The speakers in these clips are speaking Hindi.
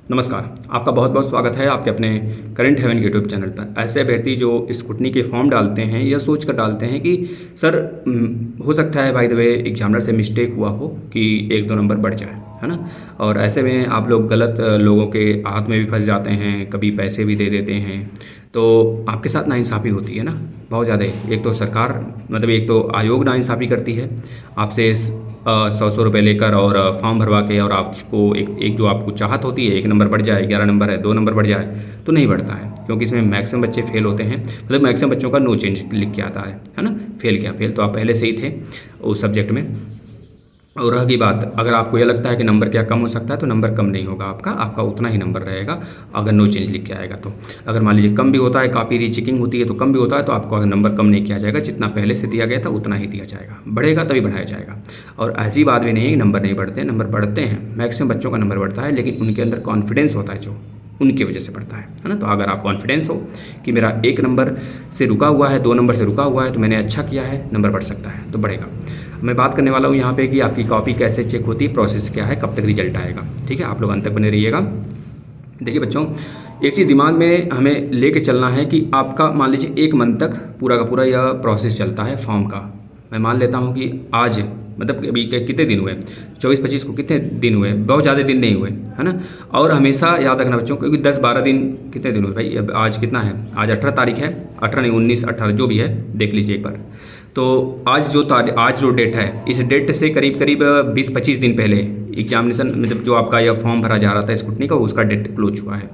नमस्कार, आपका बहुत बहुत स्वागत है आपके अपने करंट हेवन यूट्यूब चैनल पर। ऐसे अभ्यर्थी जो स्क्रूटनी के फॉर्म डालते हैं यह सोच कर डालते हैं कि सर हो सकता है बाय द वे एग्जामिनर से मिस्टेक हुआ हो कि 1-2 नंबर बढ़ जाए, है ना। और ऐसे में आप लोग गलत लोगों के हाथ में भी फंस जाते हैं, कभी पैसे भी दे देते हैं, तो आपके साथ नाइंसाफ़ी होती है ना, बहुत ज़्यादा। एक तो सरकार मतलब एक तो आयोग नाइंसाफ़ी करती है आपसे 100 रुपये लेकर और फॉर्म भरवा के, और आपको एक जो आपको चाहत होती है 1 नंबर बढ़ जाए, 11 नंबर है 2 नंबर बढ़ जाए, तो नहीं बढ़ता है क्योंकि इसमें मैक्सिमम बच्चे फेल होते हैं। मतलब मैक्सिमम बच्चों का नो चेंज लिख के आता है ना। फेल क्या फेल, तो आप पहले से ही थे उस सब्जेक्ट में। और रही बात, अगर आपको यह लगता है कि नंबर क्या कम हो सकता है, तो नंबर कम नहीं होगा, आपका उतना ही नंबर रहेगा अगर नो चेंज लिख के आएगा। तो अगर मान लीजिए कम भी होता है, काफ़ी रीचेकिंग होती है तो कम भी होता है, तो आपको अगर नंबर कम नहीं किया जाएगा, जितना पहले से दिया गया था उतना ही दिया जाएगा। बढ़ेगा तभी बढ़ाया जाएगा। और ऐसी बात भी नहीं है कि नंबर नहीं बढ़ते, नंबर बढ़ते हैं, मैक्सिमम बच्चों का नंबर बढ़ता है, लेकिन उनके अंदर कॉन्फिडेंस होता है जो उनकी वजह से बढ़ता है ना। तो अगर आप कॉन्फिडेंस हो कि मेरा 1 नंबर से रुका हुआ है, 2 नंबर से रुका हुआ है, तो मैंने अच्छा किया है, नंबर बढ़ सकता है तो बढ़ेगा। मैं बात करने वाला हूँ यहाँ पे कि आपकी कॉपी कैसे चेक होती है, प्रोसेस क्या है, कब तक रिजल्ट आएगा। ठीक है, आप लोग अंत तक बने रहिएगा। देखिए बच्चों, एक चीज़ दिमाग में हमें लेके चलना है कि आपका मान लीजिए 1 मंथ तक पूरा का पूरा यह प्रोसेस चलता है फॉर्म का। मैं मान लेता हूँ कि आज मतलब अभी कितने दिन हुए, 24-25 को कितने दिन हुए, बहुत ज़्यादा दिन नहीं हुए, है ना। और हमेशा याद रखना बच्चों, क्योंकि 10-12 दिन कितने दिन हुए भाई, अब आज कितना है, आज 18 तारीख है, 18 नहीं 19-18 जो भी है देख लीजिए एक बार। तो आज जो डेट है, इस डेट से करीब करीब 20-25 दिन पहले एग्जामिनेशन मतलब जो आपका यह फॉर्म भरा जा रहा था स्क्रूटनी का, उसका डेट क्लोज हुआ है।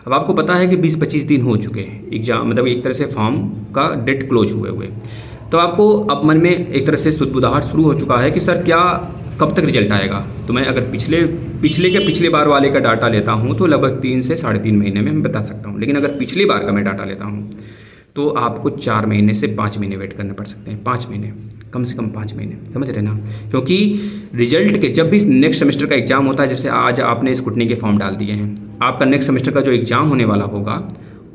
अब आपको पता है कि 20-25 दिन हो चुके हैं एग्जाम, मतलब एक तरह से फॉर्म का डेट क्लोज हुए। तो आपको अब मन में एक तरह से सुदबुदाहट शुरू हो चुका है कि सर क्या कब तक रिजल्ट आएगा। तो मैं अगर पिछले बार वाले का डाटा लेता हूँ तो लगभग 3 से 3.5 महीने में मैं बता सकता हूँ। लेकिन अगर पिछली बार का मैं डाटा लेता हूँ तो आपको 4 महीने से 5 महीने वेट करने पड़ सकते हैं। 5 महीने, कम से कम 5 महीने, समझ रहे ना। क्योंकि रिजल्ट के जब भी नेक्स्ट सेमेस्टर का एग्जाम होता है, जैसे आज आपने स्क्रूटनी के फॉर्म डाल दिए हैं, आपका नेक्स्ट सेमेस्टर का जो एग्ज़ाम होने वाला होगा,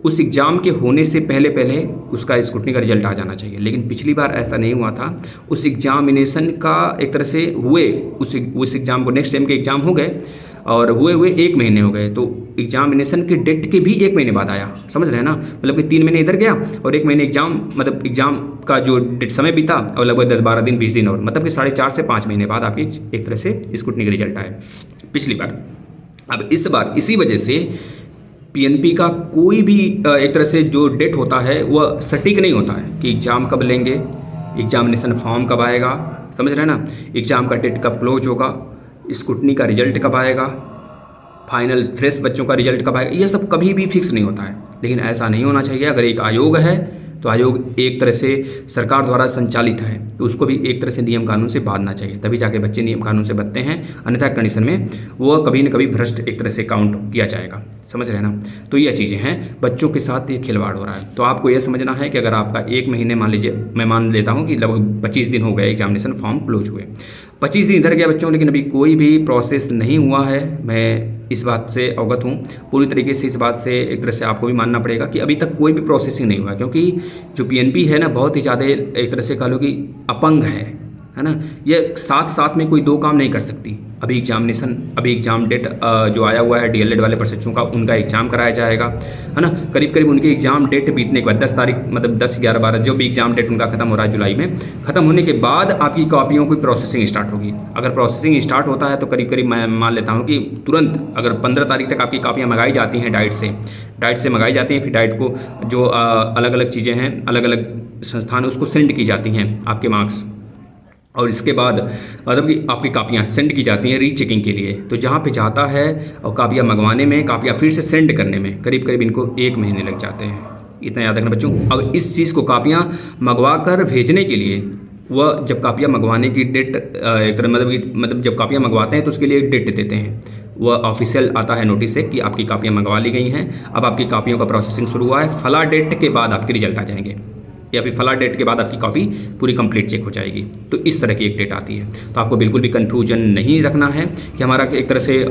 उस एग्ज़ाम के होने से पहले पहले उसका स्क्रूटनी का रिजल्ट आ जाना चाहिए। लेकिन पिछली बार ऐसा नहीं हुआ था। उस एग्जामिनेशन का एक तरह से हुए उस एग्ज़ाम को, नेक्स्ट सेम के एग्ज़ाम हो गए और हुए 1 महीने हो गए, तो एग्जामिनेशन के डेट के भी 1 महीने बाद आया, समझ रहे हैं ना। मतलब कि 3 महीने इधर गया और 1 महीने एग्जाम, मतलब एग्जाम का जो डेट समय बीता, और लगभग 10-12 दिन 20 दिन और मतलब कि 4.5 से 5 महीने बाद आपकी एक तरह से स्क्रूटनी का रिजल्ट आए पिछली बार। अब इस बार इसी वजह से पीएनपी का कोई भी एक तरह से जो डेट होता है वह सटीक नहीं होता है कि एग्ज़ाम कब लेंगे, एग्जामिनेशन फॉर्म कब आएगा, समझ रहे हैं ना, एग्ज़ाम का डेट कब क्लोज होगा, स्क्रूटनी का रिजल्ट कब आएगा, फाइनल फ्रेश बच्चों का रिजल्ट कब आएगा, यह सब कभी भी फिक्स नहीं होता है। लेकिन ऐसा नहीं होना चाहिए। अगर एक आयोग है तो आयोग एक तरह से सरकार द्वारा संचालित है, तो उसको भी एक तरह से नियम कानून से बांधना चाहिए, तभी जाके बच्चे नियम कानून से बचते हैं। अन्यथा कंडीशन में वो कभी न कभी भ्रष्ट एक तरह से काउंट किया जाएगा, समझ रहे ना। तो ये चीज़ें हैं, बच्चों के साथ ये खिलवाड़ हो रहा है। तो आपको ये समझना है कि अगर आपका 1 महीने, मान लीजिए मैं मान लेता हूँ कि लगभग 25 दिन हो गए एग्जामिनेशन फॉर्म क्लोज हुए, 25 दिन इधर गया बच्चों, लेकिन अभी कोई भी प्रोसेस नहीं हुआ है। मैं इस बात से अवगत हूँ पूरी तरीके से। इस बात से एक तरह से आपको भी मानना पड़ेगा कि अभी तक कोई भी प्रोसेसिंग नहीं हुआ, क्योंकि जो पीएनपी है ना, बहुत ही ज़्यादा एक तरह से कह लो कि अपंग है ना। ये साथ में कोई 2 काम नहीं कर सकती। अभी एग्ज़ाम डेट जो आया हुआ है डीएलएड वाले प्रशिक्षुओं का, उनका एग्ज़ाम कराया जाएगा, है ना। करीब उनके एग्ज़ाम डेट बीतने के बाद 10 तारीख, मतलब 10, 11, 12 जो भी एग्ज़ाम डेट उनका खत्म हो रहा है जुलाई में, खत्म होने के बाद आपकी कॉपियों की प्रोसेसिंग स्टार्ट होगी। अगर प्रोसेसिंग स्टार्ट होता है तो करीब मैं मान लेता हूँ कि तुरंत अगर 15 तारीख तक आपकी कॉपियाँ मंगाई जाती हैं डाइट से मंगाई जाती हैं, फिर डाइट को जो अलग अलग चीज़ें हैं, अलग अलग संस्थान उसको सेंड की जाती हैं आपके मार्क्स, और इसके बाद मतलब कि आपकी कापियाँ सेंड की जाती हैं रीचेकिंग के लिए। तो जहाँ पे जाता है और कापियाँ मंगवाने में, कापियाँ फिर से सेंड करने में करीब इनको 1 महीने लग जाते हैं। इतना याद रखना बच्चों। अब इस चीज़ को कापियाँ मंगवा कर भेजने के लिए, वह जब कापियाँ मंगवाने की डेट एक मतलब जब कापियाँ मंगवाते हैं तो उसके लिए एक डेट देते हैं, वह ऑफिशियल आता है नोटिस से कि आपकी कापियाँ मंगवा ली गई हैं, अब आपकी कापियों का प्रोसेसिंग शुरू हुआ है, फला डेट के बाद आपके रिजल्ट आ जाएंगे। या फिर फला डेट के बाद आपकी कॉपी पूरी कंप्लीट चेक हो जाएगी। तो इस तरह की एक डेट आती है। तो आपको बिल्कुल भी कन्फ्यूजन नहीं रखना है कि हमारा एक तरह से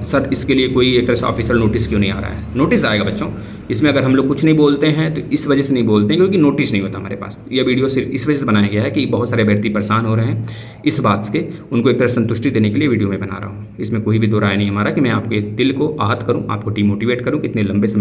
सर इसके लिए कोई एक तरह से ऑफिशियल नोटिस क्यों नहीं आ रहा है। नोटिस आएगा बच्चों, इसमें अगर हम लोग कुछ नहीं बोलते हैं तो इस वजह से नहीं बोलते हैं क्योंकि नोटिस नहीं होता हमारे पास। यह वीडियो सिर्फ इस वजह से बनाया गया है कि बहुत सारे अभ्यर्थी परेशान हो रहे हैं इस बात से, उनको एक तरह संतुष्टि देने के लिए वीडियो में बना रहा हूँ। इसमें कोई भी दो राय नहीं हमारा कि मैं आपके दिल को आहत करूँ, आपको डिमोटिवेट करूँ कि इतने लंबे समय